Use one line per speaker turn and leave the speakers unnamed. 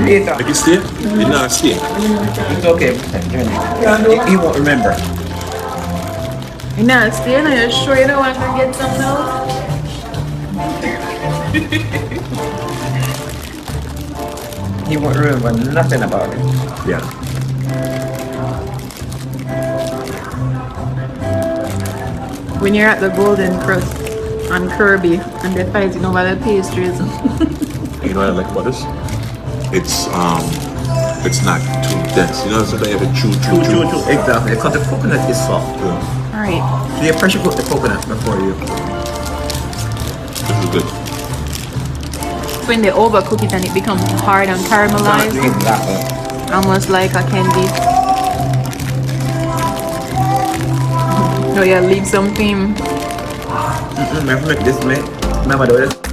Later.
Make it stay? It not stay.
It's okay. He won't remember.
You know, stay now, you're sure you don't want to get some now?
He won't remember nothing about it.
Yeah.
When you're at the Golden Crust on Kirby and they're fighting over the pastries.
You know what I like about this? It's not too dense. You know, sometimes you have to chew.
Exactly. Because the coconut is soft.
Yeah.
Alright.
So you pressure cook the coconut before you.
This is good.
When they overcook it and it becomes hard and caramelized,
Exactly.
almost like a candy. Oh yeah, leave some cream.
Remember this, mate? Remember this?